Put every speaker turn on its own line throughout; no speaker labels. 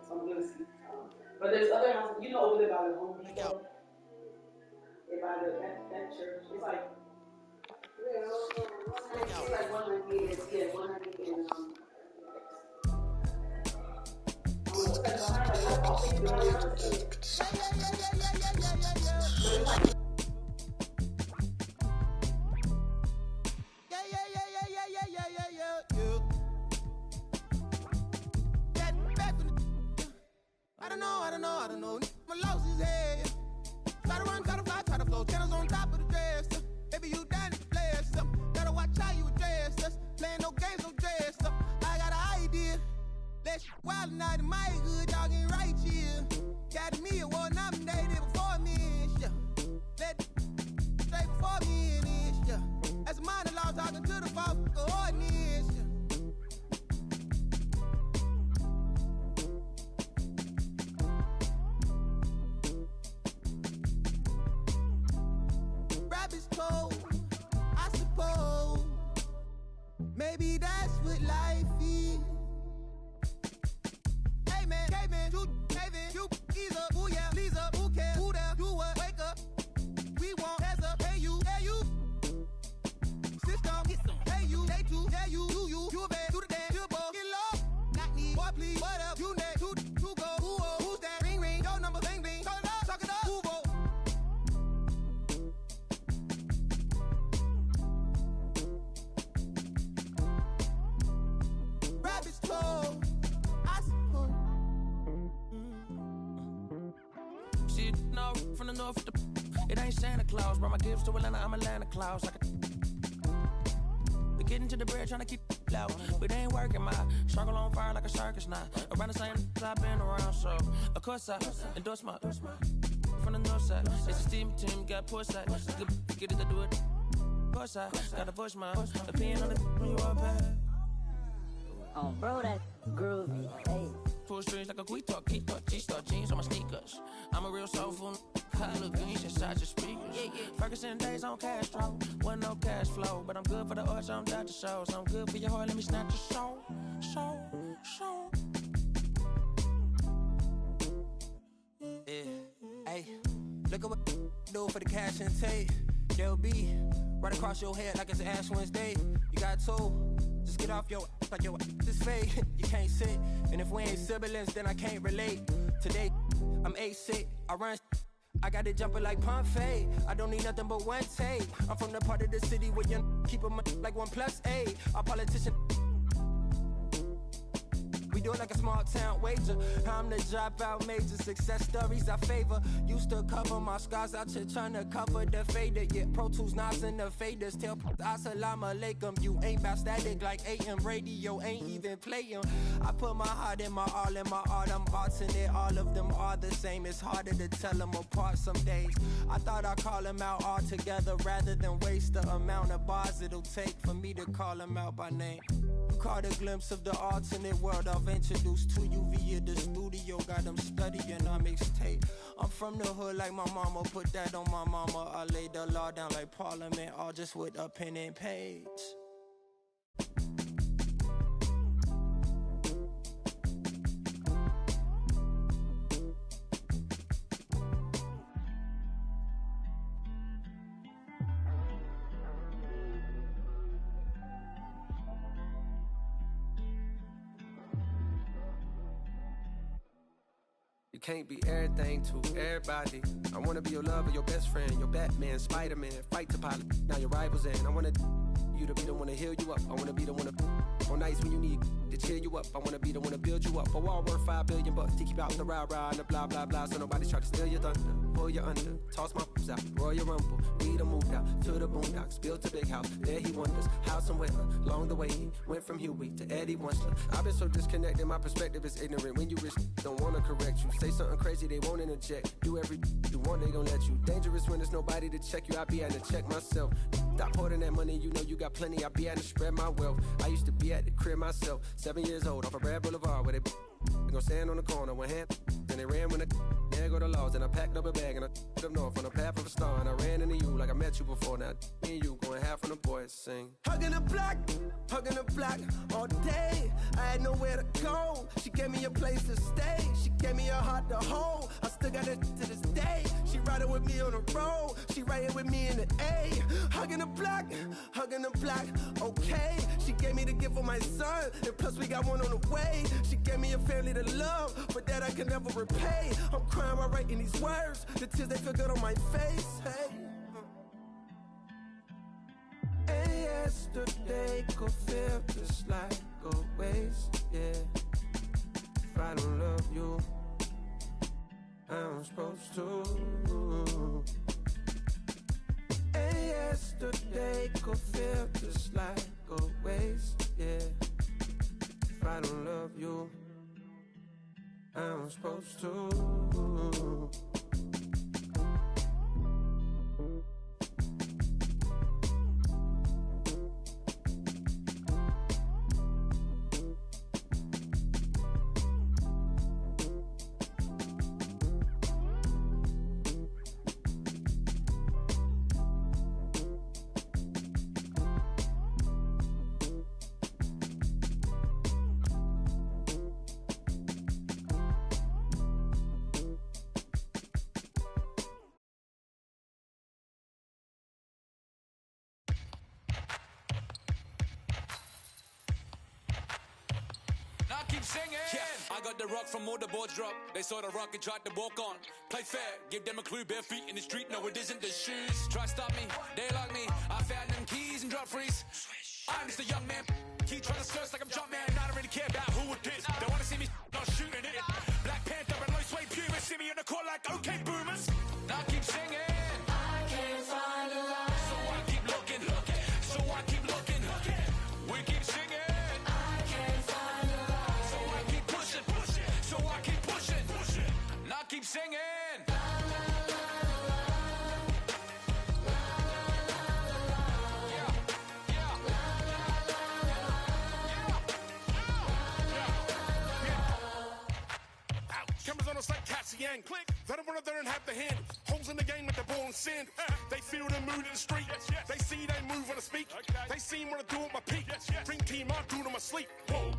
So I'm gonna see. But there's other houses, you know, over there by the Home Depot, and by that church. It's like, it's like 100 and yeah, 100 and it's like behind like the office building or something. But it's like.
I don't know. My loss is here. Try to run, try to fly, try to flow. Channels on top of the dress. Baby, you down to play us up. Gotta watch how you address us. Playing no games, no dress up. I got an idea. Let's wild night in my hood, y'all getting right here. Got me award nominated before me and shit. Let straight before me and this shit. As a minor law talking to the false ordinance. I suppose maybe that's what life is. Hey man, you ease up, ooh yeah, please up, who cares, who there, do what, wake up. We want heads up, hey you, system, hey you, they too, yeah you a bad, do the dance, you a ball, get low, not need, boy please, what up, you next, two go, who's that, ring, your number, bling, talk it up, who go. I suppose.
Shit, no, from the north, it ain't Santa Claus. Brought my gifts to Atlanta, I'm Atlanta Claus. We getting to the bread, trying to keep loud, but it ain't working. My circle on fire like a circus now. Around the same I've been around, so of course I endorse my from the north side. It's a steam team, got port side. Get it to do it. Course I gotta voice my opinion on the when you are bad.
Oh, bro, that groovy. Hey.
Pull strings like a guitar, G-star jeans on my sneakers. I'm a real soulful color greens inside your speakers. Ferguson days on Castro, wasn't no cash flow, but I'm good for the arts, I'm Dr. Shows. I'm good for your heart, let me snatch your soul.
Yeah, hey, look at what do for the cash and tape. They'll be right across your head like it's Ash Wednesday. You got two. Just get off your like your is fake. You can't sit. And if we ain't siblings, then I can't relate. Today, I'm A-sick. I run. I got it jumping like pump fade. I don't need nothing but one take. I'm from the part of the city where you keep them like 1+8. Our politician. We do it like a small town wager. I'm the dropout major. Success stories I favor. Used to cover my scars out here trying to cover the fader. Yeah, Pro Tools, knobs and the faders. Tell assalamu alaikum. You ain't bout static like AM radio. Ain't even playing. I put my heart in my all in my art. I'm arts in it. All of them are the same. It's harder to tell them apart some days. I thought I'd call them out all together rather than waste the amount of bars it'll take for me to call them out by name. Caught a glimpse of the alternate world I've introduced to you via the studio. Got them studying on mixtape. I'm from the hood like my mama. Put that on my mama. I laid the law down like Parliament, all just with a pen and page.
You can't be everything to everybody. I wanna be your lover, your best friend, your Batman, Spider-Man, fight to pilot. Now your rivals in. I wanna you to be the one to heal you up. I wanna be the one to on nights when you need to cheer you up. I wanna be the one to build you up. A wall worth $5 billion to keep out the rah-rah and the blah blah blah. So nobody's try to steal your thunder, pull you under, toss my f***s out, Royal Rumble. We done moved out to the boondocks, built a big house. There he wonders how somewhere along the way he went from Huey to Eddie Winsler. I've been so disconnected, my perspective is ignorant. When you rich, don't wanna correct you. Say something crazy, they won't interject. Do every you want, they gon' let you. Dangerous when there's nobody to check you. I be having to check myself. Stop hoarding that money, you know you got plenty. I be having to spread my wealth. I used to be at the crib myself, 7 years old, off a Red Boulevard where they They gon' stand on the corner, one hand, then they ran when there go the laws. And I packed up a bag and I up north on the path of a star. And I ran into you like I met you before. Now me and you going half on the boys sing. Hugging the block all day. I had nowhere to go. She gave me a place to stay. She gave me a heart to hold. I still got it to this day. She riding with me on the road. She riding with me in the A. Hugging the block, okay. She gave me the gift of my son, and plus we got one on the way. She gave me a family to love, but that I can never repay. I'm crying while writing these words. The tears, they feel good on my face. Hey. And yesterday could feel just like a waste, yeah. If I don't love you, I'm supposed to. And yesterday could feel just like a waste, yeah. If I don't love you, I'm supposed to.
I got the rock from all the boards drop. They saw the rock and tried to walk on. Play fair, give them a clue, bare feet in the street. No, it isn't the shoes. Try stop me, they like me. I found them keys and drop freeze. I'm just a young man. Keep trying to search like I'm Jumpman. I don't really care about who it is. They wanna see me not shooting it. Black Panther and low suede pumas. See me in the court like okay boomers. Now I keep singing. I can't find a lie. So I keep looking. So I keep looking. We keep singing. Keep singing. La, la, la, la, la, yeah, yeah. La, la, la, la, yeah.
Cameras on us like Cassian. Click. They don't run up there and have the handles. Holes in the game with the ball and sandals. They feel the mood in the street. They see they move when I speak. They see what I do at my peak. Dream team, I do it on my sleep. Whoa.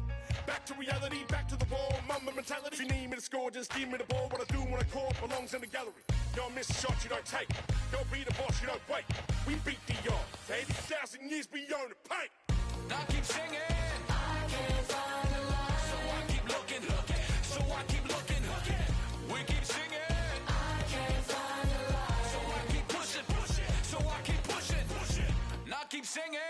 Back to reality, back to the wall, mama mentality. If you need me to score, just give me the ball. What I do when I call belongs in the gallery. Don't miss a shot, you don't take. Don't be the boss, you don't wait. We beat the odds. 80,000 years beyond the paint.
Now keep singing. I can't find a lie. So I keep looking. So I keep looking. We keep singing. I can't find a lie. So I keep pushing. So I keep pushing. Now keep singing.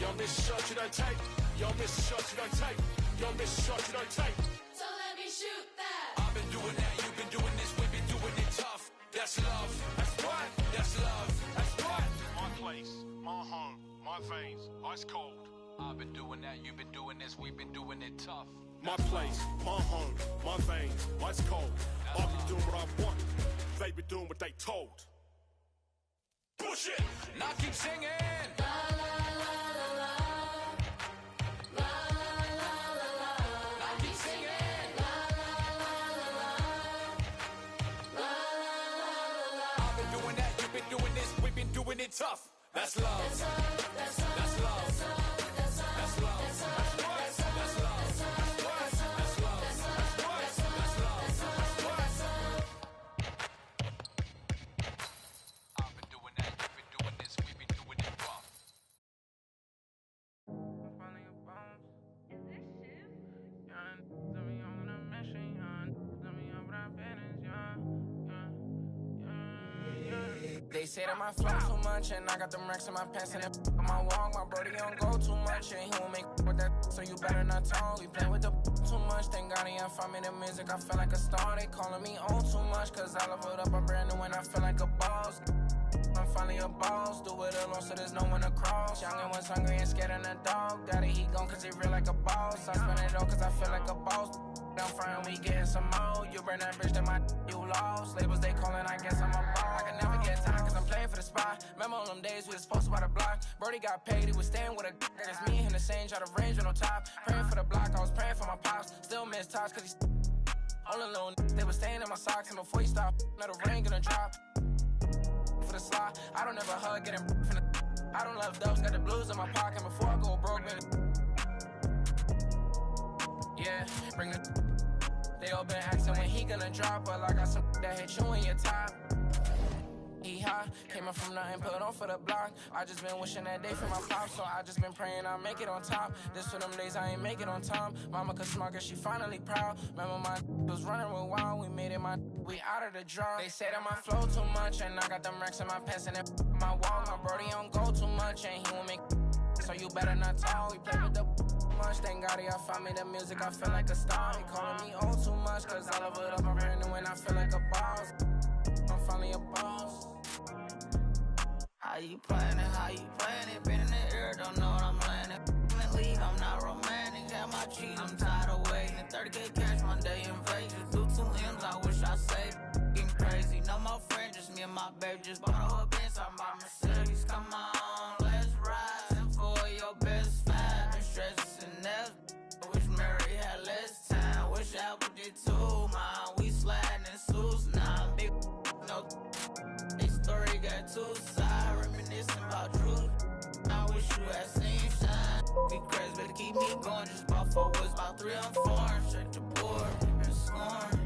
Y'all miss a shot, you don't take. Y'all miss a shot, you don't take. Y'all miss a shot, you don't take.
So let me shoot that. I've been doing that, you've been doing this, we've been doing it tough. That's love.
That's right.
That's love.
That's right. My place, my home, my veins, ice cold.
I've been doing that, you've been doing this, we've been doing it tough.
My place, my home, my veins, ice cold. I've been doing what I want. They been doing what they told. Push it.
Now keep singing. Doing it tough. That's love. That's love. That's love. That's love. That's love. That's love. That's love. That's love. That's love. That's love. I've been doing that. You've been doing this. We've been doing it rough.
I'm falling your bones. Is this shit? Tell me I'm on a mission, tell me I'm what I'm feeling, They say that my flow too much, and I got them racks in my pants and on my walk. My brody don't go too much, and he won't make with that, so you better not talk. We play with the too much, thank God he ain't find me the music. I feel like a star, they calling me on too much, cause I leveled up, I'm brand new and I feel like a boss. I'm finally a boss, do it alone so there's no one to cross. Young and was hungry and scared of the dog. Daddy, he gone cause he real like a boss. I spend it all cause I feel like a boss. I'm frying, we getting some more. You burn that bitch, then my you lost. Labels they calling, I guess I'm a ball. I can never get time, cause I'm playing for the spot. Remember on them days we was posted by the block. Brody got paid, he was staying with a that's me and the same, try to range on no top. Praying for the block, I was praying for my pops. Still miss tops, cause he's all alone. They was staying in my socks, and before he stopped, let a ring gonna drop. For the slot, I don't ever hug, getting from the I don't love dubs, got the blues in my pocket before I go broke, man. Yeah, bring the they all been asking when he gonna drop, but I got some that hit you in your top. He high, came up from nothing, put on for the block. I just been wishing that day for my pop, so I just been praying I'll make it on top. This for them days I ain't make it on time. Mama could smart cause she finally proud. Remember my was running real wild, we made it we out of the draw. They say that my flow too much, and I got them racks in my pants and my wall. My brody don't go too much, and he won't make so you better not talk. We play with the much, thank God I found me the music, I feel like a star. He calling me old too much, cause I love it up, I'm brand new and I feel like a boss. I'm finally a boss.
How you playing it, been in the air, don't know what I'm landing. Leave, I'm not romantic, have my cheese, I'm tired of waiting. 30K cash Monday in Vegas, do 2 M's, I wish I saved. Getting crazy, no more friends, just me and my baby, just bought a whole Benz, I'm my Mercedes, come on, let's ride. For your best fan, been stressing that. Wish Mary had less time, wish Apple did too, man. We sliding in suits, nah, big no. This story got 2 sides, reminiscing about truth. I wish you had seen shine. Be crazy, better keep me going. Just bought 4 woods, about 3 on 4. Check the board, been scoring.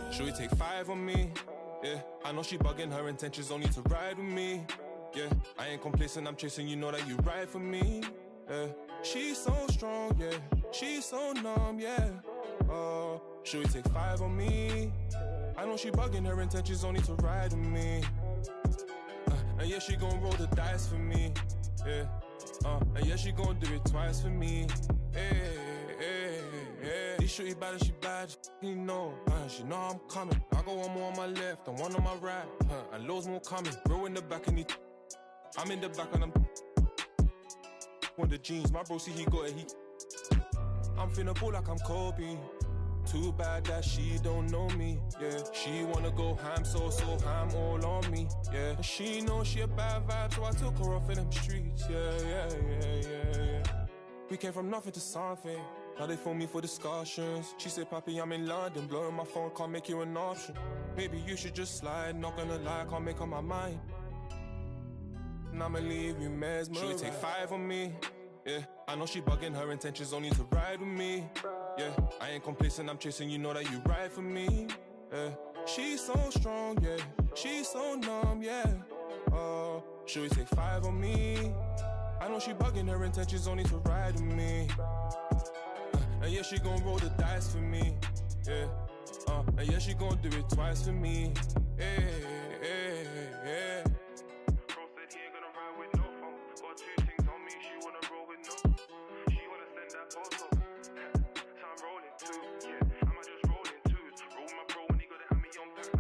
Should we take 5 on me? Yeah, I know she bugging, her intentions only to ride with me. Yeah, I ain't complacent, I'm chasing, you know that you ride for me. Yeah, she's so strong, yeah, she's so numb, yeah. Should we take 5 on me? I know she bugging, her intentions only to ride with me. And yeah, she gon' roll the dice for me. Yeah, and yeah, she gon' do it twice for me. Hey, hey, hey. This shorty bad and she bad, you know. She know I'm coming. I got one more on my left and one on my right. And loads more coming. Bro in the back and I'm in the back and I'm with the jeans. My bro see he got it. I'm finna ball like I'm Kobe. Too bad that she don't know me. Yeah, she wanna go ham, so ham all on me. Yeah, and she know she a bad vibe, so I took her off in them streets. Yeah. We came from nothing to something. Now they phone me for discussions. She said, Papi, I'm in London. Blowing my phone, can't make you an option. Maybe you should just slide. Not gonna lie, can't make up my mind. And I'ma leave you mesmerized. Should we take 5 on me? Yeah, I know she bugging, her intentions only to ride with me. Yeah, I ain't complacent, I'm chasing, you know that you ride for me. Yeah, she's so strong, yeah, she's so numb, yeah. Should we take 5 on me? I know she bugging, her intentions only to ride with me. And yeah, she gon' roll the dice for me. Yeah, and yeah, she gon' do it twice for me. Hey.
Bro said he ain't gonna ride with no phone. Got 2 things on me, she wanna roll with no. She wanna send that photo. So I'm rolling 2, yeah. I might just roll in 2s. Roll with my bro when he got it at me on pack.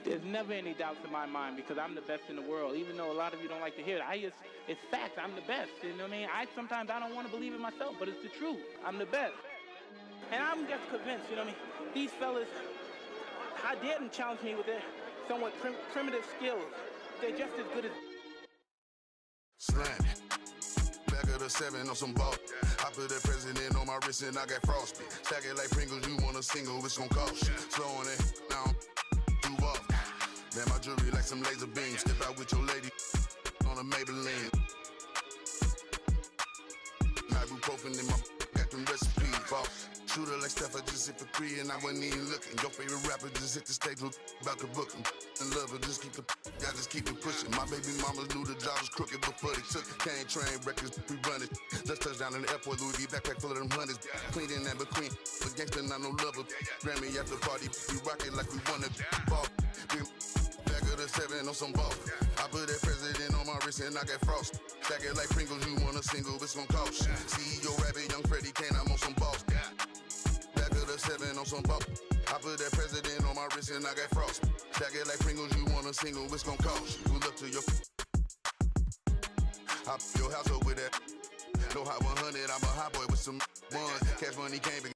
There's never any doubts in my mind because I'm the best in the world. Even though a lot of you don't like to hear it, it's fact. I'm the best. You know what I mean? Sometimes I don't want to believe it myself, but it's the truth. I'm the best. And I'm just convinced, you know what I mean? These fellas, I didn't challenge me with their somewhat primitive skills. They're just as good as...
Slant. Back of the 7 on some ball. I put that president on my wrist and I got frostbite. Stack it like Pringles, you want a single, it's gon' cost you. Slow on it, now I'm too off. Man, my jewelry like some laser beams. Step out with your lady on a Maybelline. Ibuprofen in my got them recipes. Fall. Shooter like Steph, I just hit for 3 and I wasn't even looking. Your favorite rapper just hit the stage, about to book him. And love her, just keep I just keep it pushing. My baby mamas knew the job was crooked before they took it. Can't train records, we run it. Just touched down in the airport, Louis V backpack full of them hundreds. Clean in and between, but gangsta not no lover. Grammy after party, we rock it like we wanna ball. Back of the 7 on some ball. I put that president on my wrist and I got frost. Stack it like Pringles, you want a single, it's gon' cost you. CEO Rabbit, Young Freddie Kane, I'm on some balls. Back of the 7 on some ball. I put that president on my wrist and I got frost. Stack it like Pringles, you want a single, it's gon' cost you. Pull up to your hop your house up with that. No hot 100, I'm a hot boy with some ones. Cash money can't be.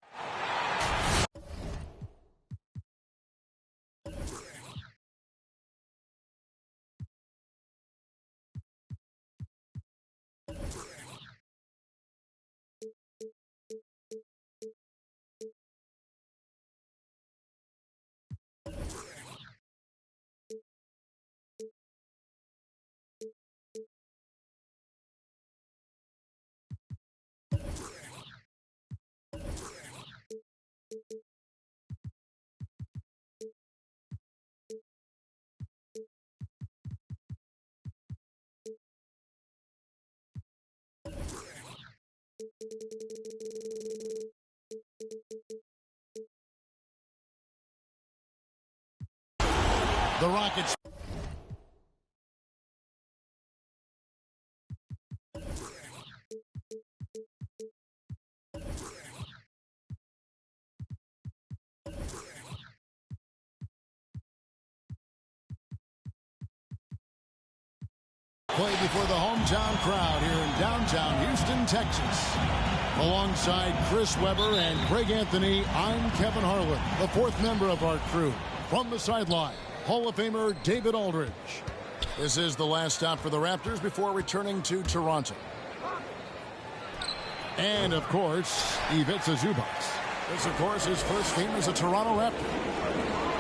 The Rockets. Play before the hometown crowd here in downtown Houston, Texas. Alongside Chris Webber and Greg Anthony, I'm Kevin Harlan, the fourth member of our crew. From the sideline, Hall of Famer David Aldridge. This is the last stop for the Raptors before returning to Toronto. And, of course, Ivica Zubac. This, of course, his first game as a Toronto Raptor.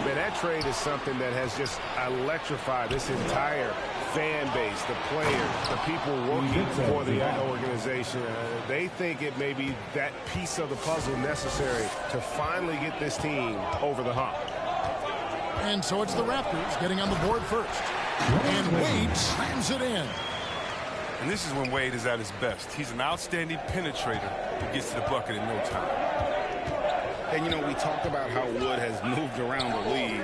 Man, that trade is something that has just electrified this entire fan base, the players, the people working for the organization. They think it may be that piece of the puzzle necessary to finally get this team over the hump.
And so it's the Raptors getting on the board first. And Wade slams it in.
And this is when Wade is at his best. He's an outstanding penetrator who gets to the bucket in no time.
And, you know, we talked about how Wood has moved around the league.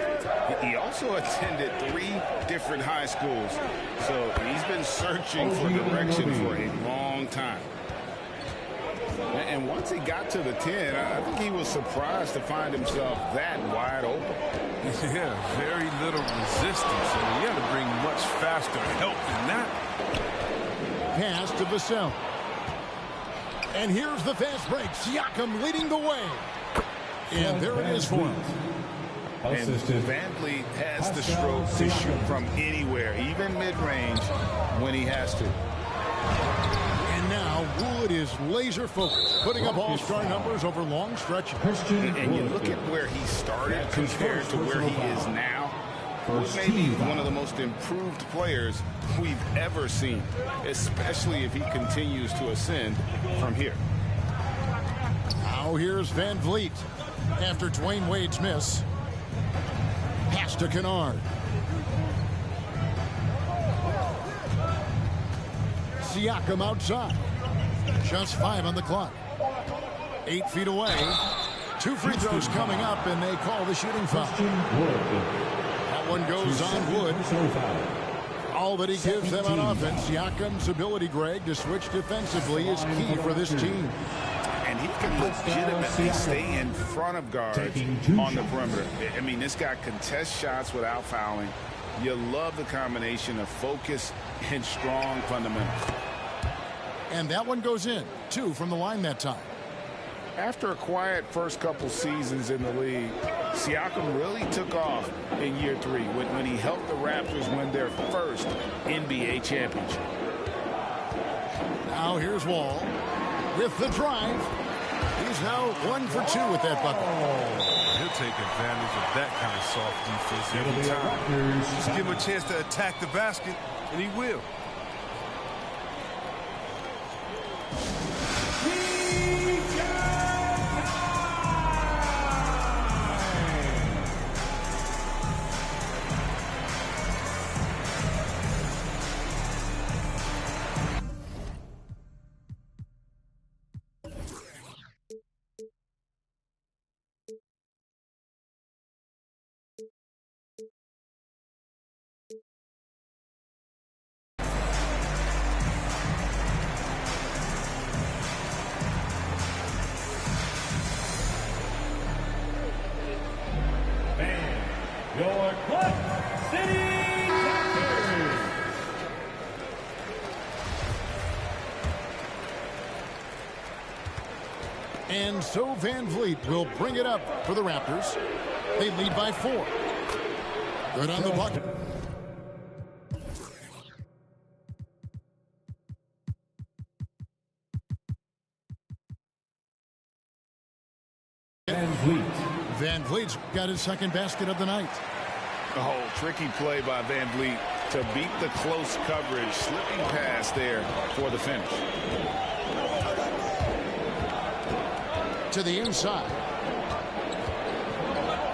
He also attended 3 different high schools. So he's been searching for direction for a long time. And once he got to the 10, I think he was surprised to find himself that wide open.
Yeah, very little resistance. I mean, you had to bring much faster help than that.
Pass to Vassell. And here's the fast break. Siakam leading the way. And there it is for him.
And VanVleet has the stroke to shoot from anywhere, even mid-range, when he has to.
And now Wood is laser focused, putting up all-star numbers over long stretches.
And you look at where he started compared to where he is now. Wood may be one of the most improved players we've ever seen, especially if he continues to ascend from here.
Now here's VanVleet. After Dwayne Wade's miss. Pass to Kennard. Siakam outside. Just 5 on the clock. 8 feet away. 2 free throws coming up, and they call the shooting foul. That one goes on Wood. All that he gives them on offense, Siakam's ability, Greg, to switch defensively is key for this team.
And he can legitimately stay in front of guards on the perimeter. I mean, this guy contests shots without fouling. You love the combination of focus and strong fundamentals.
And that one goes in. 2 from the line that time.
After a quiet first couple seasons in the league, Siakam really took off in year 3 when he helped the Raptors win their first NBA championship.
Now here's Wall with the drive. He's now 1 for 2 with that bucket.
He'll take advantage of that kind of soft defense every time. Just give him a chance to attack the basket, and he will.
Your Clutch City Raptors.
And so Van Vliet will bring it up for the Raptors. They lead by 4. Good on the bucket. Van Vliet's got his second basket of the night.
Oh, tricky play by Van Vliet to beat the close coverage. Slipping pass there for the finish.
To the inside.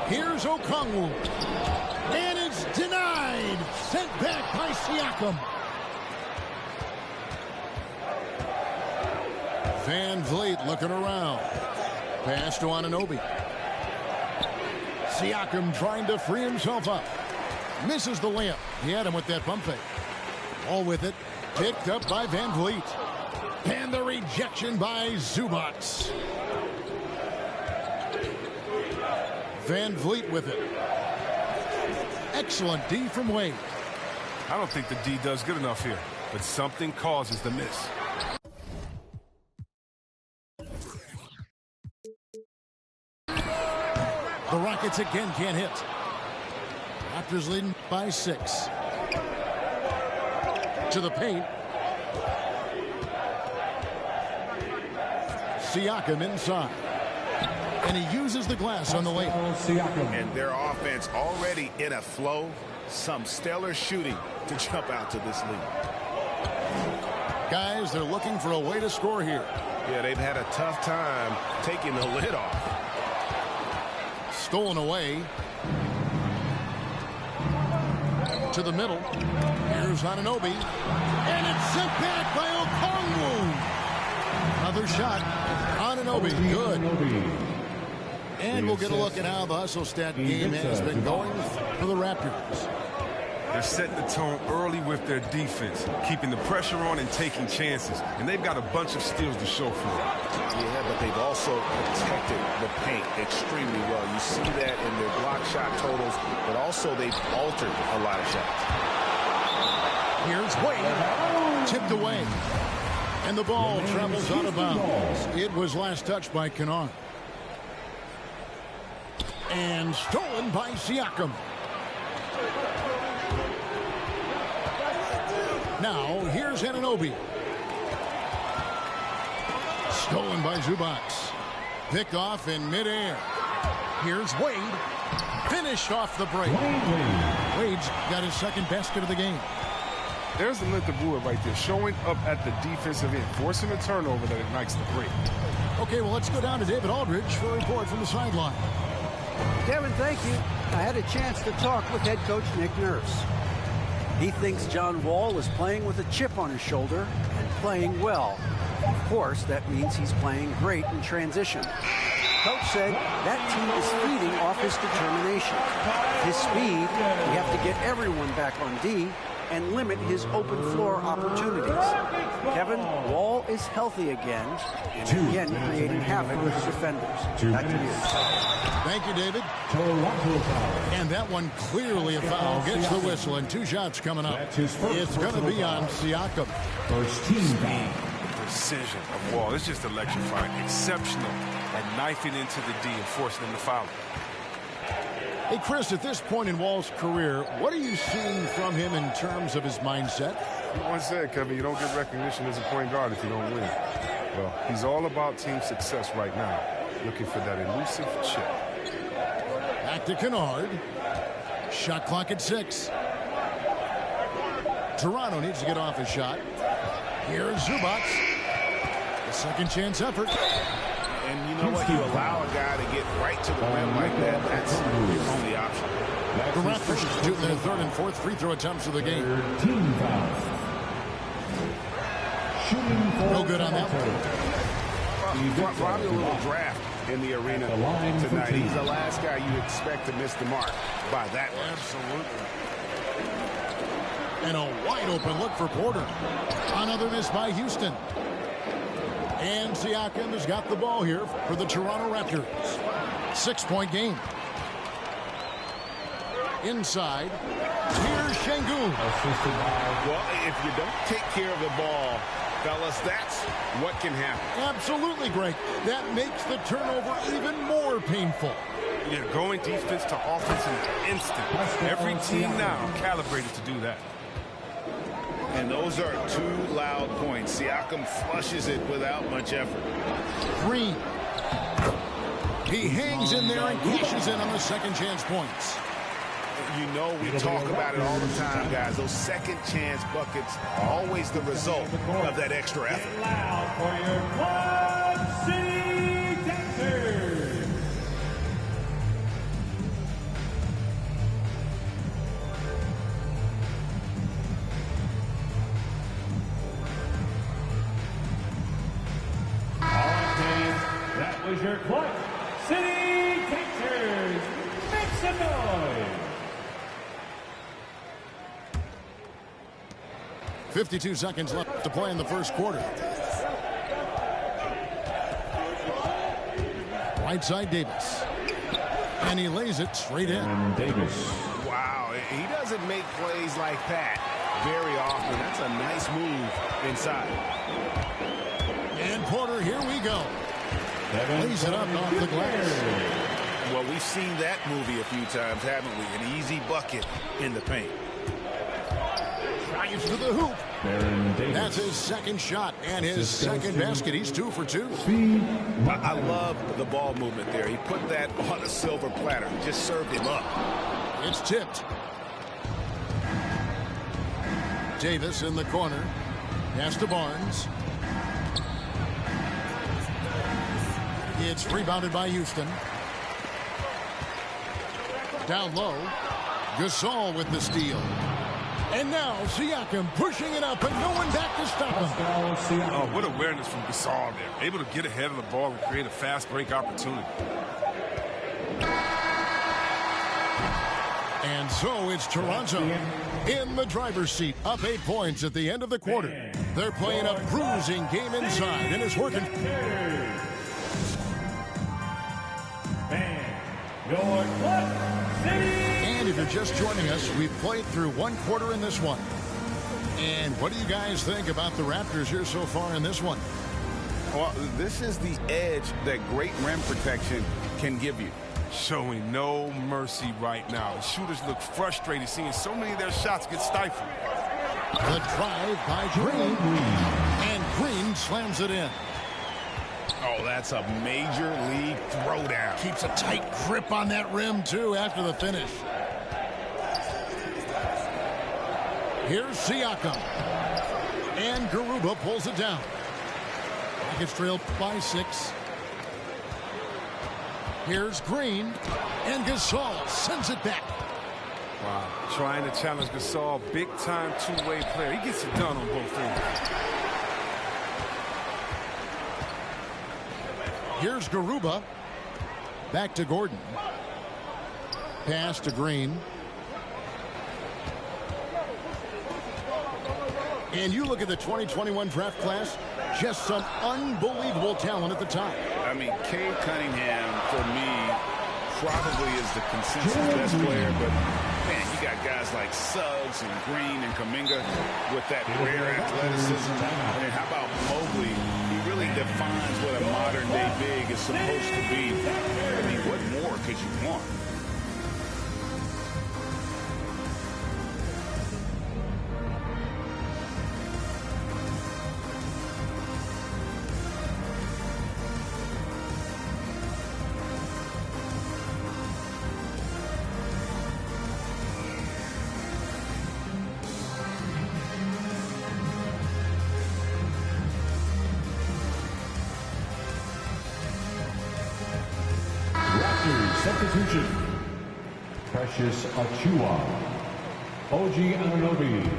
Here's Okongwu. And it's denied. Sent back by Siakam. Van Vliet looking around. Pass to Anunoby. Siakam trying to free himself up. Misses the layup. He had him with that pump fake. All with it. Picked up by Van Vliet. And the rejection by Zubac. Van Vliet with it. Excellent D from Wade.
I don't think the D does good enough here, but something causes the miss.
The Rockets again can't hit. Raptors leading by 6. To the paint. Siakam inside. And he uses the glass on the layup.
And their offense already in a flow. Some stellar shooting to jump out to this lead.
Guys, they're looking for a way to score here.
Yeah, they've had a tough time taking the lid off.
Stolen away. To the middle. Here's Anunoby. And it's sent back by Okongwu. Another shot. Anunoby. Good. And we'll get a look at how the hustle stat game has been going for the Raptors.
They're setting the tone early with their defense, keeping the pressure on and taking chances. And they've got a bunch of steals to show for it.
Yeah, but they've also protected the paint extremely well. You see that in their block shot totals, but also they've altered a lot of shots.
Here's Wade. Tipped away. And the ball travels out of bounds. It was last touched by Kennard. And stolen by Siakam. Now, here's Anunoby. Stolen by Zubac. Picked off in midair. Here's Wade. Finished off the break. Wade's got his second basket of the game.
There's the length of Brewer right there, showing up at the defensive end, forcing a turnover that ignites the break.
Okay, well, let's go down to David Aldridge for a report from the sideline.
Kevin, thank you. I had a chance to talk with head coach Nick Nurse. He thinks John Wall is playing with a chip on his shoulder and playing well. Of course, that means he's playing great in transition. Coach said that team is feeding off his determination. His speed, we have to get everyone back on D and limit his open floor opportunities. Kevin, Wall is healthy again and again creating havoc with the defenders. Back to you.
Thank you, David. And that one clearly a foul. Gets the whistle and 2 shots coming up. It's going to be on Siakam.
First team. Speed, precision of Wall. It's just electrifying. Exceptional and knifing into the D and forcing them to foul.
Hey, Chris, at this point in Wall's career, what are you seeing from him in terms of his mindset?
You once said, Kevin, you don't get recognition as a point guard if you don't win. Well, he's all about team success right now, looking for that elusive chip.
Back to Kennard. Shot clock at 6. Toronto needs to get off a shot. Here's Zubac. The second chance effort.
And you know what? You allow a guy to get right to the rim like that. That's your only option.
The Raptors shooting their third and fourth free throw attempts of the game. No good on that one.
Probably a little draft in the arena tonight. He's the last guy you expect to miss the mark by that much.
Absolutely. And a wide open look for Porter. Another miss by Houston. And Siakam has got the ball here for the Toronto Raptors. 6-point game. Inside, here's Şengün.
Well, if you don't take care of the ball, fellas, that's what can happen.
Absolutely, Greg. That makes the turnover even more painful.
Yeah, going defense to offense in an instant. Every team now calibrated to do that.
And those are 2 loud points. Siakam flushes it without much effort.
Green. He hangs in there and cashes in on the second chance points.
You know we talk about it all the time, guys. Those second chance buckets are always the result of that extra effort.
Loud for your Quad City Dancers. That was your Quad City Dancers. Make some noise.
52 seconds left to play in the first quarter. Right side, Davis. And he lays it straight in.
And Davis.
Wow, he doesn't make plays like that very often. That's a nice move inside.
And Porter, here we go. Lays it up off the glass.
Well, we've seen that movie a few times, haven't we? An easy bucket in the paint.
Drives to the hoop. That's his second shot and his second basket. He's 2 for 2.
I love the ball movement there. He put that on a silver platter. Just served him up.
It's tipped. Davis in the corner. Pass to Barnes. It's rebounded by Houston. Down low. Gasol with the steal. And now Siakam pushing it up and no one back to stop him.
Oh, what awareness from Gasol there. Able to get ahead of the ball and create a fast break opportunity.
And so it's Toronto in the driver's seat, up 8 points at the end of the quarter. They're playing a bruising game inside, and it's working. And if you're just joining us, we've played through 1 quarter in this one. And what do you guys think about the Raptors here so far in this one?
Well, this is the edge that great rim protection can give you.
Showing no mercy right now. The shooters look frustrated seeing so many of their shots get stifled.
The drive by Green. And Green slams it in.
Oh, that's a major league throwdown.
Keeps a tight grip on that rim, too, after the finish. Here's Siakam. And Garuba pulls it down. Rockets trail by 6. Here's Green. And Gasol sends it back.
Wow. Trying to challenge Gasol. Big-time two-way player. He gets it done on both ends.
Here's Garuba. Back to Gordon. Pass to Green. And you look at the 2021 draft class, just some unbelievable talent at the top.
I mean, Cade Cunningham, for me, probably is the consensus best player, but man, you got guys like Suggs and Green and Kuminga with that rare athleticism. And how about Mobley? He really defines what a modern-day big is supposed to be. I mean, what more could you want?
Substitution. Precious Achiuwa. OG Anunoby.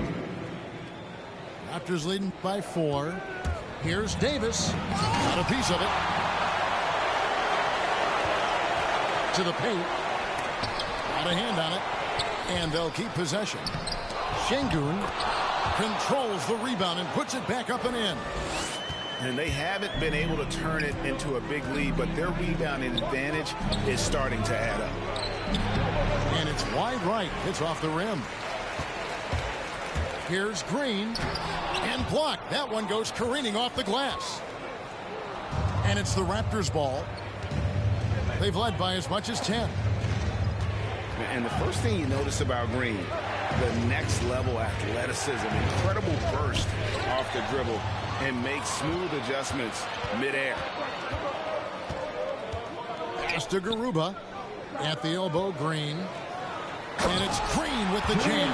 Raptors leading by 4. Here's Davis. Got a piece of it. To the paint. Got a hand on it. And they'll keep possession. Şengün controls the rebound and puts it back up and in.
And they haven't been able to turn it into a big lead, but their rebounding advantage is starting to add up.
And it's wide right. Hits off the rim. Here's Green. And blocked. That one goes careening off the glass. And it's the Raptors' ball. They've led by as much as 10.
And the first thing you notice about Green, the next level athleticism, incredible burst off the dribble, and make smooth adjustments midair.
Pass to Garuba. At the elbow, Green. And it's Green with the jam.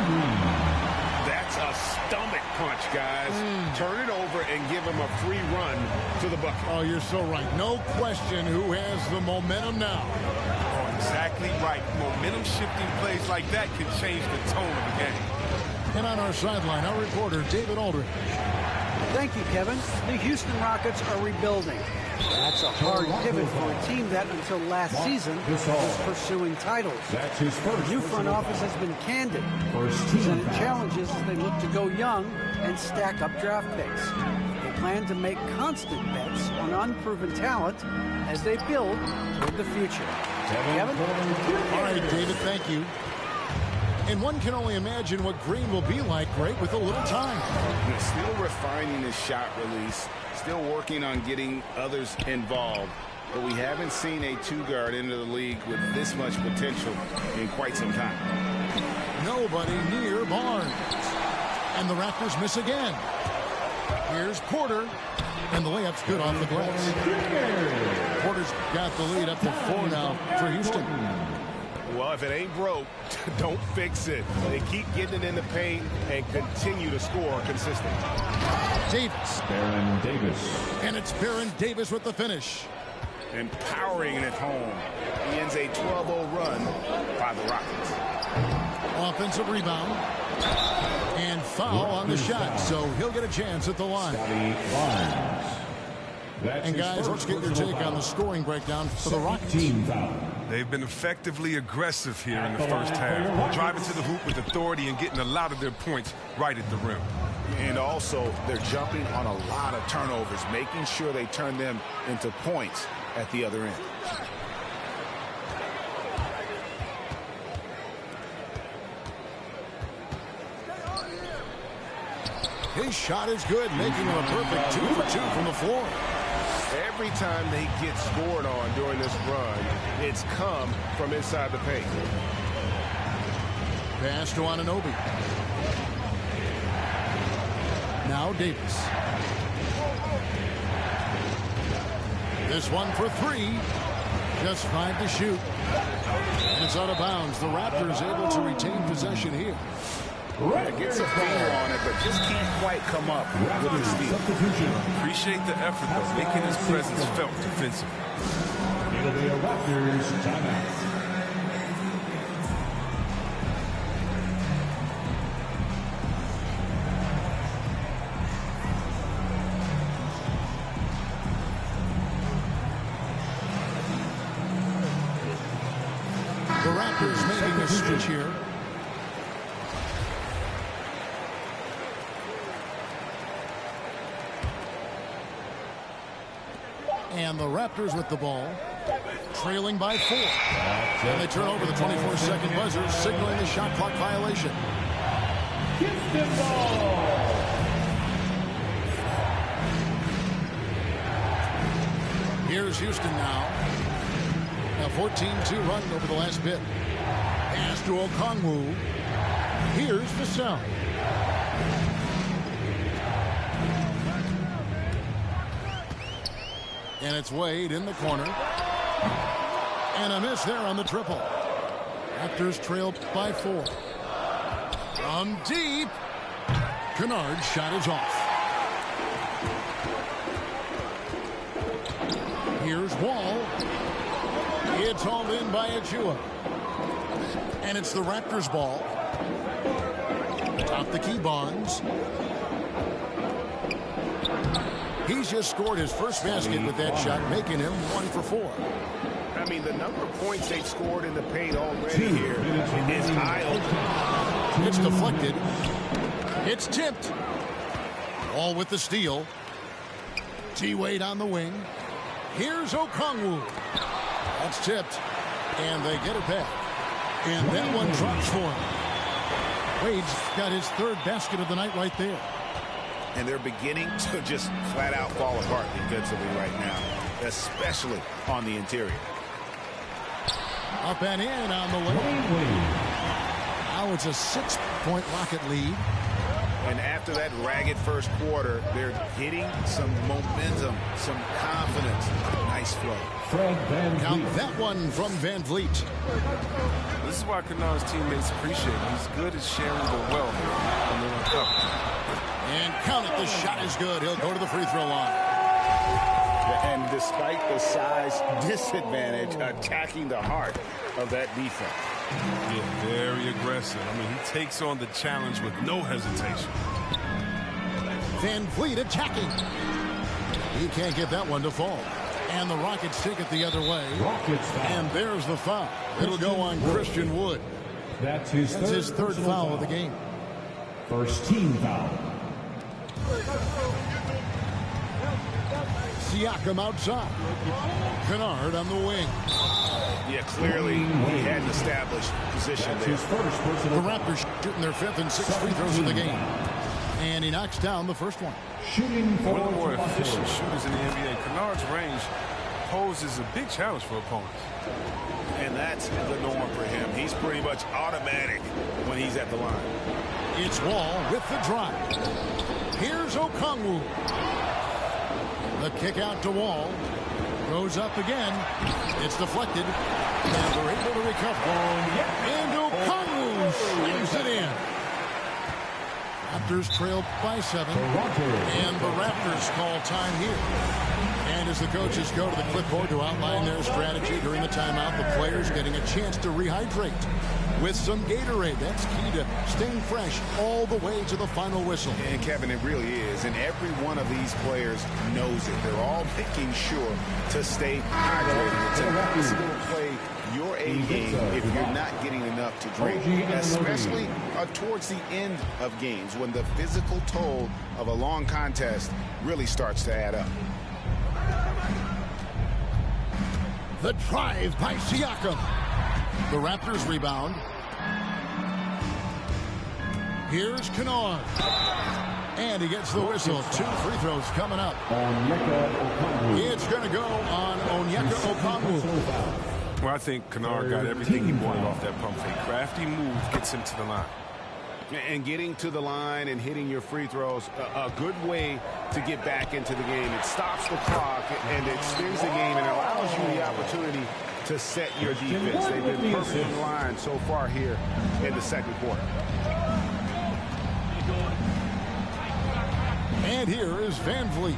That's a stomach punch, guys. Turn it over and give him a free run to the bucket.
Oh, you're so right. No question who has the momentum now.
Oh, exactly right. Momentum-shifting plays like that can change the tone of the game.
And on our sideline, our reporter, David Aldridge.
Thank you, Kevin. The Houston Rockets are rebuilding. That's a hard pivot for a team that, until last season, was pursuing titles.
That's his first.
The new front office has been candid. Presented challenges as they look to go young and stack up draft picks. They plan to make constant bets on unproven talent as they build toward the future. Kevin?
All right, David, thank you. And one can only imagine what Green will be like, Greg, with a little time.
Still refining his shot release, still working on getting others involved. But we haven't seen a two-guard into the league with this much potential in quite some time.
Nobody near Barnes. And the Raptors miss again. Here's Porter. And the layup's good off the glass. Porter's got the lead up to 4 now for Houston.
Well, if it ain't broke, don't fix it. They keep getting it in the paint and continue to score consistently.
Davis.
Baron Davis.
And it's Baron Davis with the finish.
Empowering it at home. He ends a 12-0 run by the Rockets.
Offensive rebound. And foul on the shot, so he'll get a chance at the line. And guys, let's get your take on the scoring breakdown for the Rockets.
They've been effectively aggressive here in the first half, driving to the hoop with authority and getting a lot of their points right at the rim.
And also, they're jumping on a lot of turnovers, making sure they turn them into points at the other end.
His shot is good, making him a perfect 2 for 2 from the floor.
Every time they get scored on during this run, it's come from inside the paint.
Pass to Anunoby. Now Davis. This one for 3. Just 5 to shoot. And it's out of bounds. The Raptors able to retain possession here.
Gets a finger on it, but just can't quite come up with the steal.
Appreciate the effort, though, making his presence felt defensively.
It'll be a Raptors timeout.
The Raptors making a switch here. And the Raptors with the ball, trailing by 4. And they turn over the 24-second buzzer, signaling the shot clock violation.
Houston ball.
Here's Houston now. A 14-2 run over the last bit. Pass to Okongwu. Here's Vassell. And it's Wade in the corner. And a miss there on the triple. Raptors trailed by 4. From deep. Kennard's shot is off. Here's Wall. It's hauled in by Achua. And it's the Raptors' ball. Top the key, Bonds. He's just scored his first basket with that shot, making him 1 for 4.
I mean, the number of points they've scored in the paint already here is high.
It's deflected. It's tipped. All with the steal. T-Wade on the wing. Here's Okongwu. That's tipped. And they get it back. And that one drops for him. Wade's got his 3rd basket of the night right there.
And they're beginning to just flat out fall apart defensively right now, especially on the interior.
Up and in on the way. Now it's a 6-point Rocket lead.
And after that ragged first quarter, they're hitting some momentum, some confidence. Nice flow.
Count that one from Van Vliet.
This is why Kennard's teammates appreciate him. He's good at sharing the wealth when they're on top.
And count it, the shot is good. He'll go to the free throw line.
And despite the size disadvantage, attacking the heart of that defense.
Yeah, very aggressive. I mean, he takes on the challenge with no hesitation.
Van Vliet attacking. He can't get that one to fall. And the Rockets take it the other way. And there's the foul. It'll go on Christian Wood.
That's his third
foul of the game.
First team foul.
Siakam outside. Kennard on the wing.
Yeah, clearly he had an established position there.
The Raptors shooting their 5th and 6th free throws of the game. And he knocks down the first one.
One of the more efficient shooters in the NBA. Kennard's range poses a big challenge for opponents.
And that's the norm for him. He's pretty much automatic when he's at the line.
It's Wall with the drive. Here's Okongwu. The kick out to Wall. Goes up again. It's deflected. And they're able to recover. And Okongwu slams it in. Raptors trailed by 7. And the Raptors call time here. And as the coaches go to the clipboard to outline their strategy during the timeout, the players getting a chance to rehydrate with some Gatorade. That's key to staying fresh all the way to the final whistle.
And Kevin, it really is. And every one of these players knows it. They're all making sure to stay hydrated. It's impossible to play your A game if you're not getting enough to drink, especially towards the end of games when the physical toll of a long contest really starts to add up.
The drive by Siakam. The Raptors rebound. Here's Kennard. And he gets the whistle. 2 free throws coming up. It's going to go on Onyeka Okongwu.
Well, I think Kennard got everything he wanted off that pump fake. Crafty move gets him to the line.
And getting to the line and hitting your free throws, a good way to get back into the game. It stops the clock and it extends the game and allows you the opportunity to set your defense. They've been perfect in the line so far here in the second quarter.
And here is Van Vliet.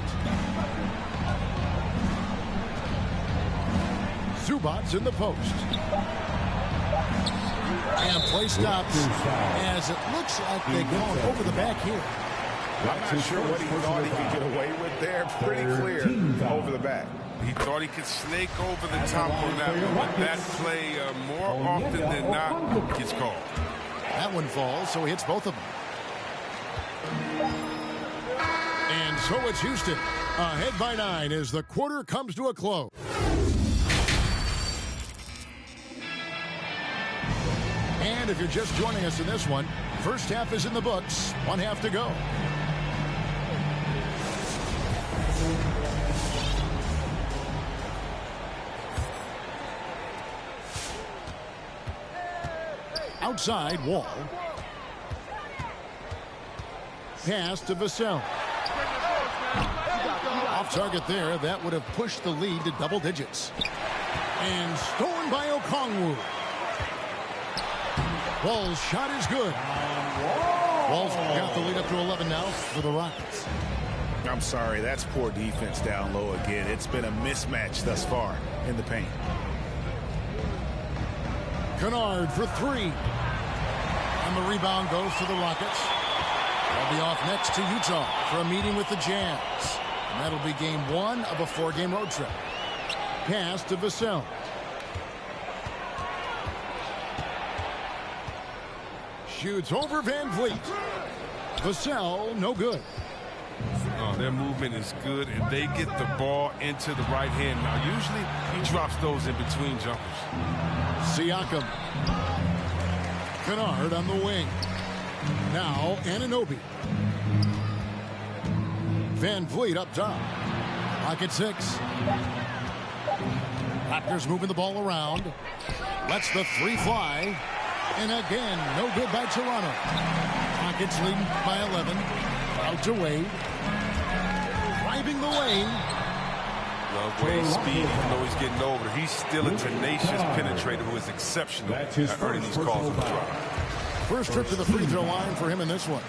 Zubac's in the post. And play stops as it looks like they go over the back here.
I'm not sure what he thought he could get away with there. Pretty clear over the back.
He thought he could snake over the top on that one. But that play, more often than not, gets called.
That one falls, so he hits both of them. And so it's Houston ahead by 9 as the quarter comes to a close. And if you're just joining us in this one, first half is in the books. 1 half to go. Outside, Wall. Pass to Vassell. Off target there. That would have pushed the lead to double digits. And stolen by Okongwu. Wall's shot is good. Wall's got the lead up to 11 now for the Rockets.
I'm sorry, that's poor defense down low again. It's been a mismatch thus far in the paint.
Kennard for three. And the rebound goes to the Rockets. They'll be off next to Utah for a meeting with the Jazz. And that'll be game 1 of a 4-game road trip. Pass to Vassell. Shoots over Van Vliet. Vassell, no good.
Their movement is good, and they get the ball into the right hand. Now, usually he drops those in between jumpers.
Siakam. Kennard on the wing. Now Anunoby. Van Vliet up top. Pocket 6. Raptors moving the ball around. Lets the 3 fly. And again, no good by Toronto. Rockets leading by 11. Out to Wade. Driving the lane.
Love Wade's speed, even though he's getting older. He's still a tenacious penetrator who is exceptional at earning these calls on the drop.
First trip to the free throw line for him in this one.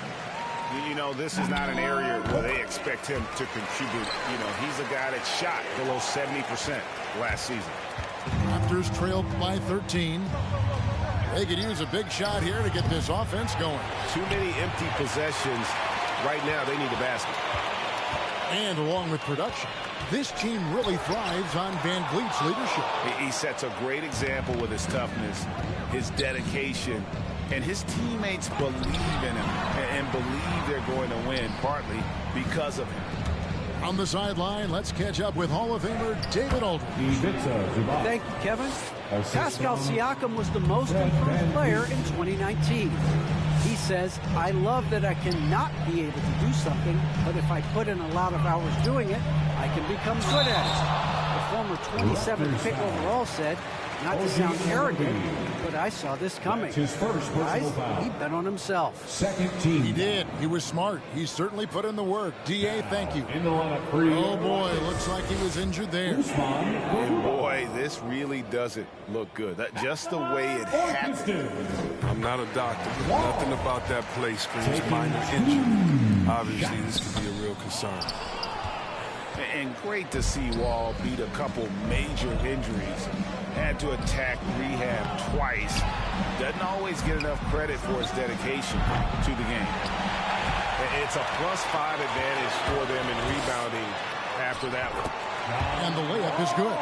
You know, this is not an area where they expect him to contribute. You know, he's a guy that shot below 70% last season.
Raptors trailed by 13. They could use a big shot here to get this offense going.
Too many empty possessions. Right now, they need a basket.
And along with production, this team really thrives on Van Vliet's leadership.
He sets a great example with his toughness, his dedication, and his teammates believe in him and believe they're going to win, partly because of him.
On the sideline, let's catch up with Hall of Famer David Aldridge.
Thank you, Kevin. Pascal Siakam was the most improved player in 2019. He says, I love that I cannot be able to do something, but if I put in a lot of hours doing it, I can become good at it. The former 27th pick overall said, not to sound arrogant, but I saw this coming.
His first
Guys, he bet on himself.
Second team.
He did. He was smart. He certainly put in the work. D.A., thank you.
In the lineup for
oh, boy, looks like he was injured there.
And boy, this really doesn't look good. Just the way it happened.
I'm not a doctor, but nothing about that play screams minor injury. Obviously, this could be a real concern.
And great to see Wall beat a couple major injuries. Had to attack rehab twice. Doesn't always get enough credit for his dedication to the game. It's a +5 advantage for them in rebounding after that one.
And the layup is good.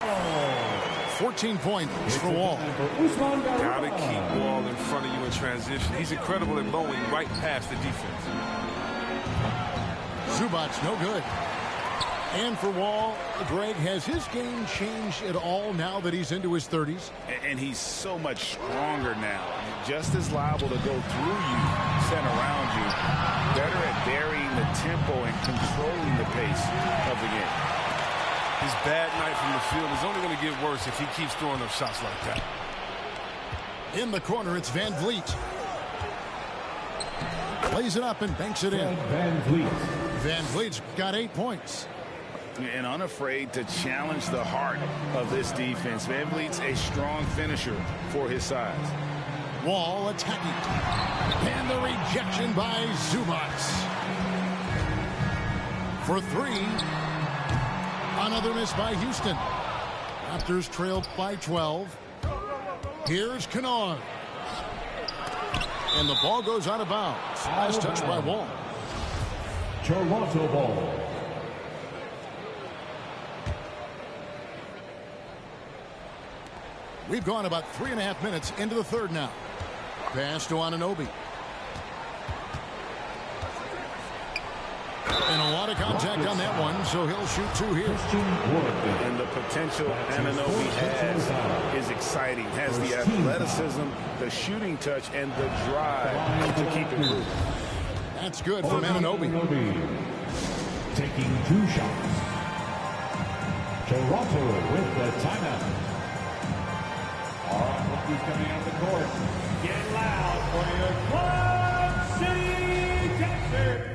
Oh, 14 points for Wall.
Gotta keep Wall in front of you in transition. He's incredible at blowing right past the defense.
Zubac, no good. And for Wall, Greg, has his game changed at all now that he's into his 30s?
And he's so much stronger now. Just as liable to go through you, send around you. Better at varying the tempo and controlling the pace of the game.
His bad night from the field is only going to get worse if he keeps throwing up shots like that.
In the corner, it's Van Vliet. Plays it up and banks it in.
Van Vliet.
Van Vliet's got 8 points.
And unafraid to challenge the heart of this defense. Van Vliet's a strong finisher for his size.
Wall attacking. And the rejection by Zubac. For 3. Another miss by Houston. Raptors trailed by 12. Here's Kennard. And the ball goes out of bounds. Last touch by Wall.
Toronto ball.
We've gone about 3.5 minutes into the third now. Pass to Anunoby. And a lot of contact on that one, so he'll shoot 2 here.
And the potential Anunoby has is exciting. Has the athleticism, the shooting touch, and the drive to keep it moving.
That's good from Anunoby.
Taking 2 shots. Toronto with the timeout. All right, rookies coming out the court. Get loud for your Club City Texans.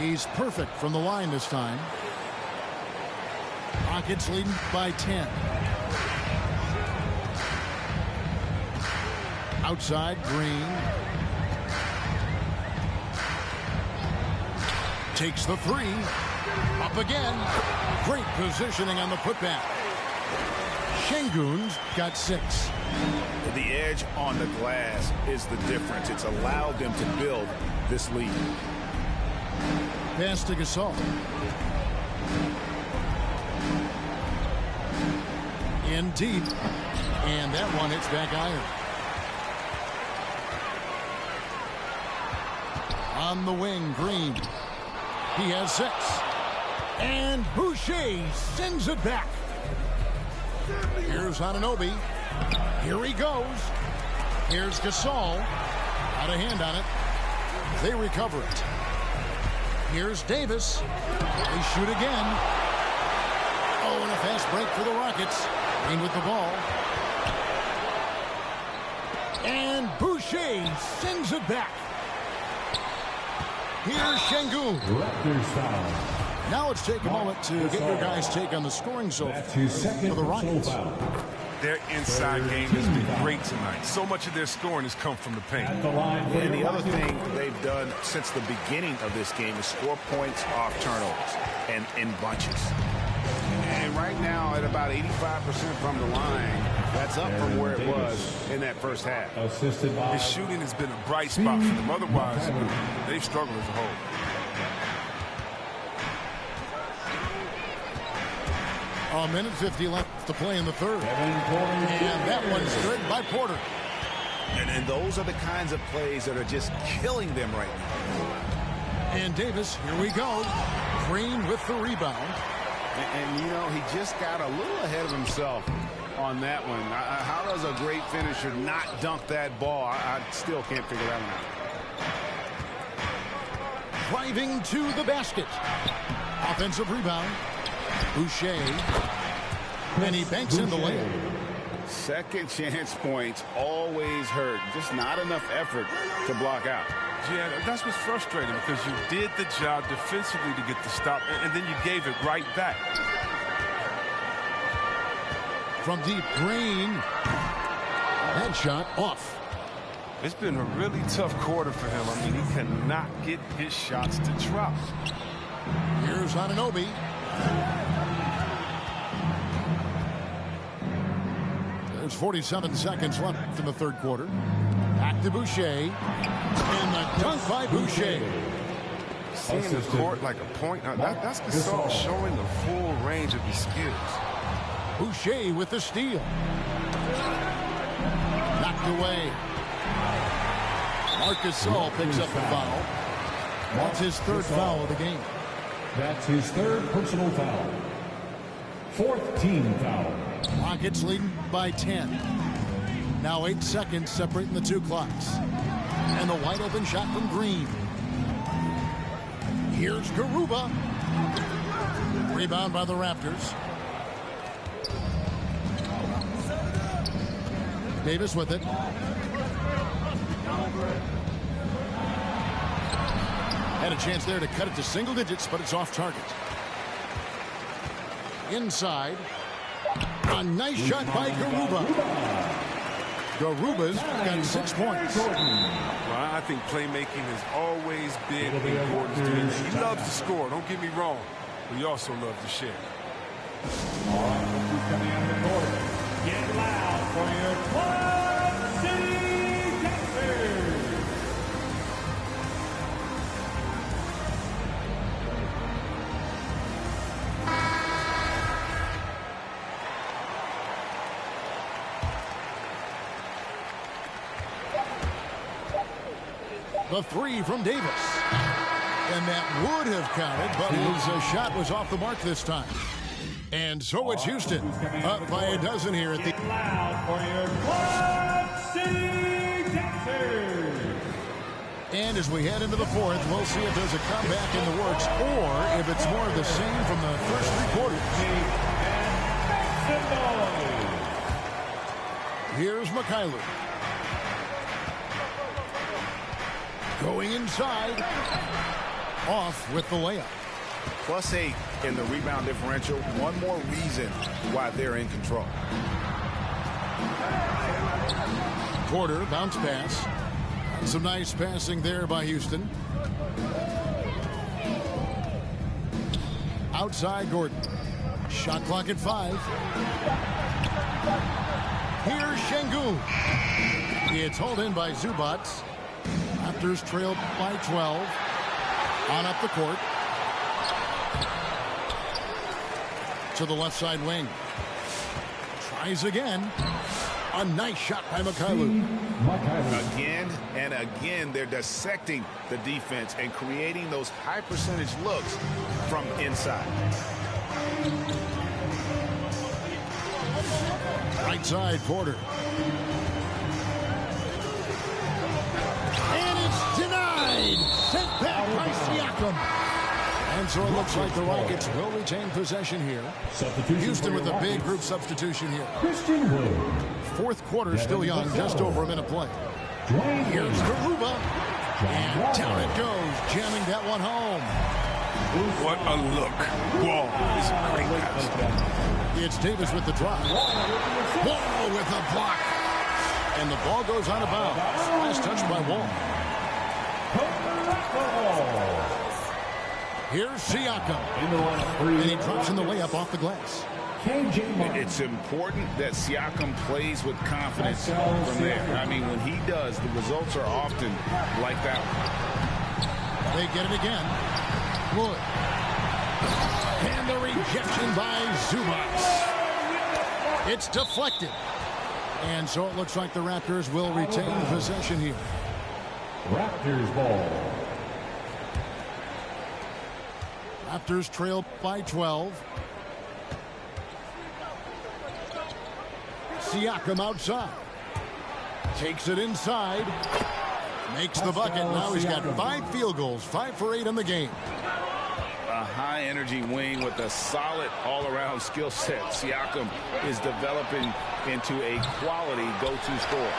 He's perfect from the line this time. Rockets leading by 10. Outside, Green. Takes the 3. Up again. Great positioning on the putback. Şengün's got 6.
The edge on the glass is the difference. It's allowed them to build this lead.
Pass to Gasol. In deep. And that one hits back iron. On the wing, Green. He has 6. And Boucher sends it back. Here's Anunoby. Here he goes. Here's Gasol. Out of hand on it. They recover it. Here's Davis. They shoot again. Oh, and a fast break for the Rockets. Green with the ball. And Boucher sends it back. Here's Şengün. Now let's take a moment to get your guys' take on the scoring so far for the Rockets.
Their inside game has been great tonight. So much of their scoring has come from the paint.
And the other thing they've done since the beginning of this game is score points off turnovers and in bunches. And right now at about 85% from the line, that's up from where it was in that first half.
His shooting has been a bright spot for them. Otherwise, they've struggled as a whole.
A minute 50 left to play in the third. And that one's good by Porter.
And those are the kinds of plays that are just killing them right now.
And Davis, here we go. Green with the rebound.
And you know, he just got a little ahead of himself on that one. How does a great finisher not dunk that ball? I still can't figure that one out.
Driving to the basket. Offensive rebound. Boucher. And he banks in the layup.
Second chance points always hurt. Just not enough effort to block out.
Yeah, that's what's frustrating because you did the job defensively to get the stop, and then you gave it right back.
From deep, Green. That shot off.
It's been a really tough quarter for him. I mean, he cannot get his shots to drop.
Here's Anunoby. There's 47 seconds left in the third quarter. Back to Boucher. And the dunk by Boucher.
Seeing the court like a point. That's Gasol showing the full range of his skills.
Boucher with the steal. Knocked away. Marc Gasol picks up the foul. That's his third foul of the game.
That's his third personal foul. Fourth team foul.
Rockets leading by 10. Now 8 seconds separating the two clocks. And the wide open shot from Green. Here's Garuba. Rebound by the Raptors. Davis with it. Had a chance there to cut it to single digits, but it's off target. Inside. A nice shot by Garuba. Garuba's got 6 points.
Well, I think playmaking has always been important to him. He loves to score, don't get me wrong, but he also loves to share.
All right, who's coming out of the court? Get loud for your Club City Dancers.
The three from Davis. And that would have counted, but his shot was off the mark this time. And so it's Houston up by a dozen here at the...
Get loud for your Club City Dancers.
And as we head into the fourth, we'll see if there's a comeback in the works or if it's more of the same from the first 3 quarters. Here's Mikhailuk. Going inside. Off with the layup.
+8 in the rebound differential. One more reason why they're in control.
Porter, bounce pass. Some nice passing there by Houston. Outside Gordon. Shot clock at 5. Here's Şengün. It's hauled in by Zubac. Raptors trailed by 12. On up the court. To the left side wing. Tries again. A nice shot by Mikhailuk.
Again and again, they're dissecting the defense and creating those high percentage looks from inside.
Right side, Porter. And it's denied. Sent back by Siakam. And so it looks like the Rockets will retain possession here. Houston with a big group substitution here.
Christian Wood.
Fourth quarter still young, just over a minute play. Here's Garuba. And down it goes, jamming that one home.
What a look. Wall is a great pass.
It's Davis with the drive. Wall with a block. And the ball goes out of bounds. Last touch by Wall. Here's Siakam. And he drops in the layup off the glass.
It's important that Siakam plays with confidence from there. I mean, when he does, the results are often like that.
They get it again. Wood. And the rejection by Zubac. It's deflected. And so it looks like the Raptors will retain possession here.
Raptors ball.
Raptors trail by 12. Siakam outside. Takes it inside. Makes the bucket. Now he's got 5 field goals. 5 for 8 in the game.
A high-energy wing with a solid all-around skill set. Siakam is developing into a quality go-to scorer.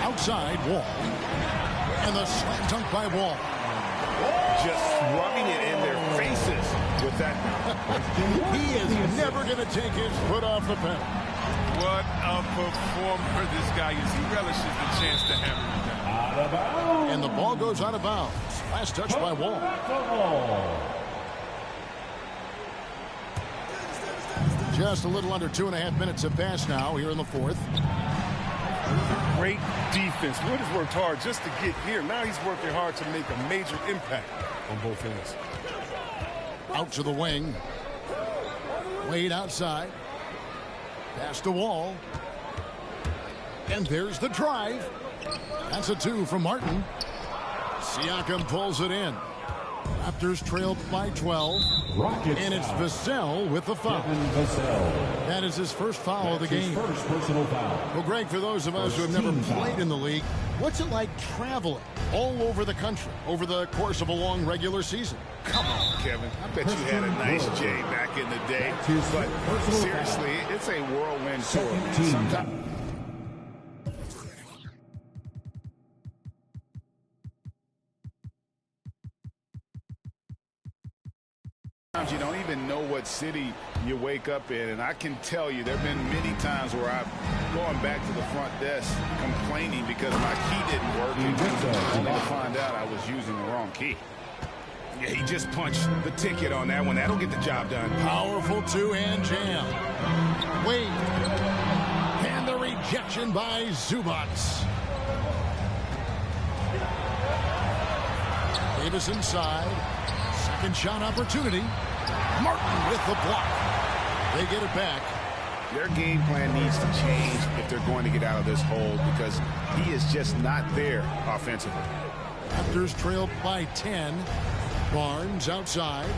Outside, Wall. And the slam dunk by Wall.
Just rubbing it in their faces with that.
He is never going to take his foot off the pedal.
What a performer this guy is. He relishes the chance to hammer it down.
Out of bounds.
And the ball goes out of bounds. Last touch by Wall. Just a little under 2.5 minutes have passed now here in the fourth.
Great defense. Wood has worked hard just to get here. Now he's working hard to make a major impact on both ends.
Out to the wing. Wade outside. Pass to Wall. And there's the drive. That's a 2 from Martin. Siakam pulls it in. Raptors trailed by 12.
Rockets
and it's
foul.
Vassell with the foul. That is his first foul of the game.
First personal foul.
Well, Greg, for those of us who have never played in the league, what's it like traveling all over the country over the course of a long regular season?
Come on, Kevin. I bet you had a nice J back in the day. But seriously, it's a whirlwind tour. Sometimes you don't even know what city you wake up in, and I can tell you there have been many times where I'm going back to the front desk complaining because my key didn't work, and only to find out I was using the wrong key. Yeah, he just punched the ticket on that one. That'll get the job done.
Powerful two-hand jam. Wade. And the rejection by Zubac. Davis inside. Second shot opportunity. Martin with the block. They get it back.
Their game plan needs to change if they're going to get out of this hole because he is just not there offensively.
Raptors trailed by 10. Barnes outside.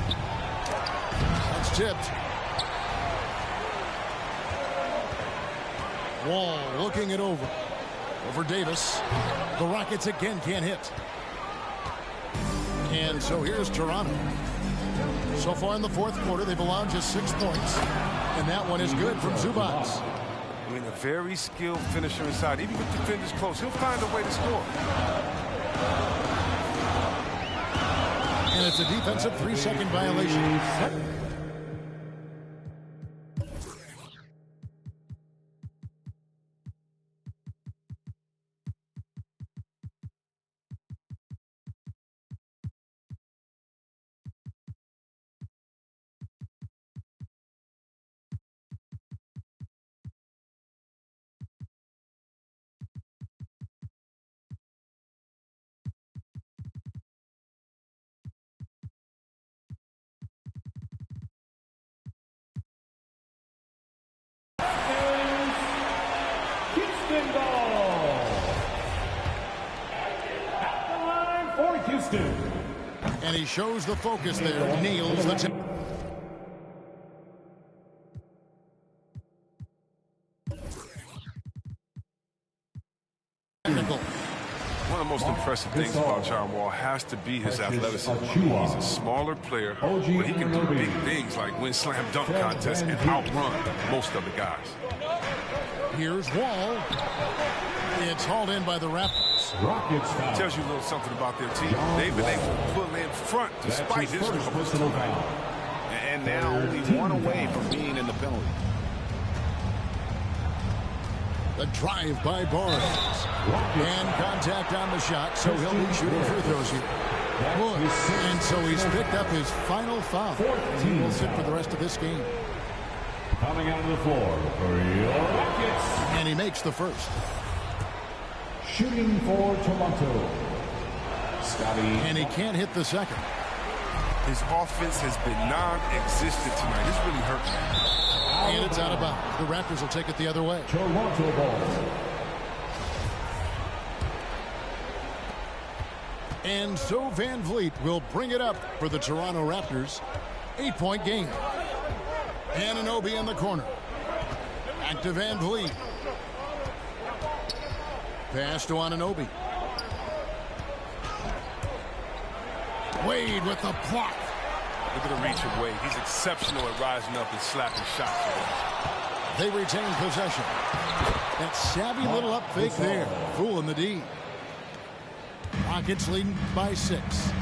That's tipped. Wall looking it over. Over Davis. The Rockets again can't hit. And so here's Toronto. So far in the fourth quarter, they've allowed just 6 points. And that one is good from Zubac.
I mean, a very skilled finisher inside. Even with defenders close, he'll find a way to score.
And it's a defensive 3-second violation. And he shows the focus there. Nails the tip.
One of the most impressive things about John Wall has to be his athleticism. He's a smaller player, but he can do big things like win slam dunk contests and outrun most of the guys.
Here's Wall. It's hauled in by the Raptors.
It tells you a little something about their team. They've been able to pull in front despite his troubles.
And now only one away from being in the penalty.
The drive by Barnes. And contact on the shot, so he'll be shooting free throws here. And so he's picked up his final foul. He will sit for the rest of this game.
Coming out of the floor for your Rockets.
And he makes the first.
Shooting for Toronto, Scotty.
And he can't hit the second.
His offense has been non-existent tonight. This really hurt me.
And it's out of bounds. The Raptors will take it the other way.
Toronto ball.
And so Van Vliet will bring it up for the Toronto Raptors. 8-point game. Anunoby in the corner. Back to Van Vliet. Pass to Anunoby. Wade with the block.
Look at the reach of Wade. He's exceptional at rising up and slapping shots.
They retain possession. That savvy little up fake there. Fooling the D. Rockets leading by 6.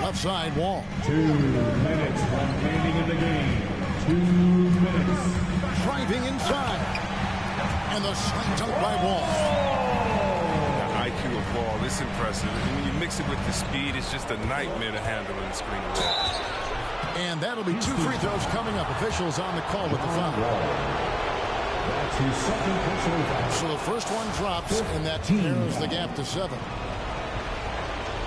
Left side, Wall.
2 minutes remaining in the game. 2 minutes.
Driving inside. And the slam dunk by Wall.
The IQ of Wall is impressive. And when you mix it with the speed, it's just a nightmare to handle in the screen.
And that'll be 2 free throws coming up. Officials on the call with the foul.
That's his second personal foul.
So the first one drops, and that narrows the gap to 7.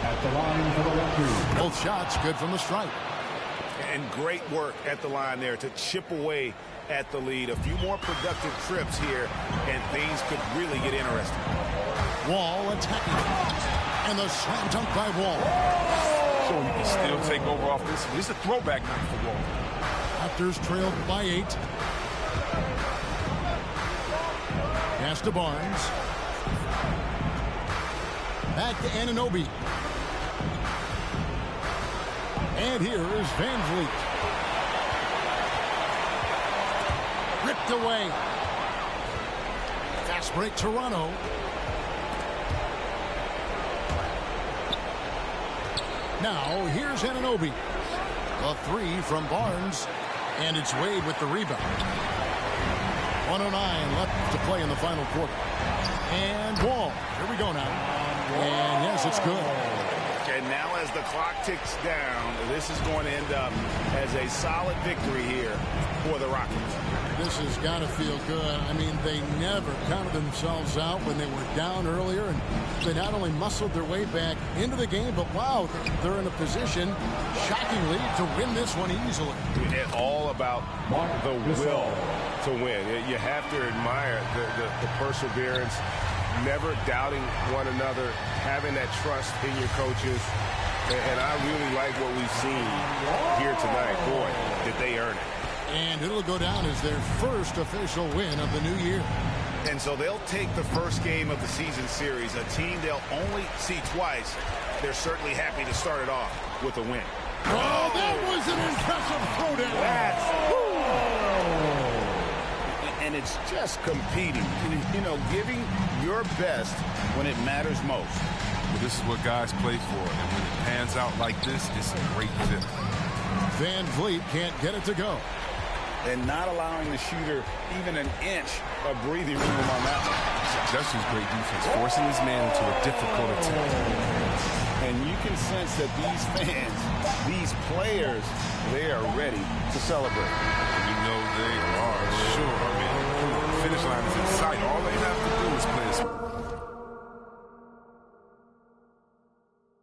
At the line for the Raptors.
Both shots good from the stripe.
And great work at the line there to chip away at the lead. A few more productive trips here, and things could really get interesting.
Wall attacking. And the slam dunk by Wall.
So he can still take over off this. It's a throwback night for Wall.
Raptors trailed by 8. Pass to Barnes. Back to Anunoby. And here is Van Vliet. Ripped away. Fast break Toronto. Now here's Anunoby. A 3 from Barnes. And it's Wade with the rebound. 1:09 left to play in the final quarter. And Wall. Here we go now. And yes, it's good.
And now as the clock ticks down, this is going to end up as a solid victory here for the Rockets.
This has got to feel good. I mean, they never counted themselves out when they were down earlier, and they not only muscled their way back into the game, but wow, they're in a position, shockingly, to win this one easily.
It's all about the will to win. You have to admire the perseverance, never doubting one another, having that trust in your coaches. And I really like what we've seen here tonight. Boy, did they earn it.
And it'll go down as their first official win of the new year.
And so they'll take the first game of the season series, a team they'll only see twice. They're certainly happy to start it off with a win.
Oh, that was an impressive throwdown.
And it's just competing, you know, giving your best when it matters most.
Well, this is what guys play for, and when it pans out like this, it's a great fit.
Van Vliet can't get it to go.
And not allowing the shooter even an inch of breathing room on that one.
That's just great defense, forcing his man into a difficult attempt.
And you can sense that these fans, these players, they are ready to celebrate.
You know they are, sure. I mean, the finish line is in sight. All they have to do is play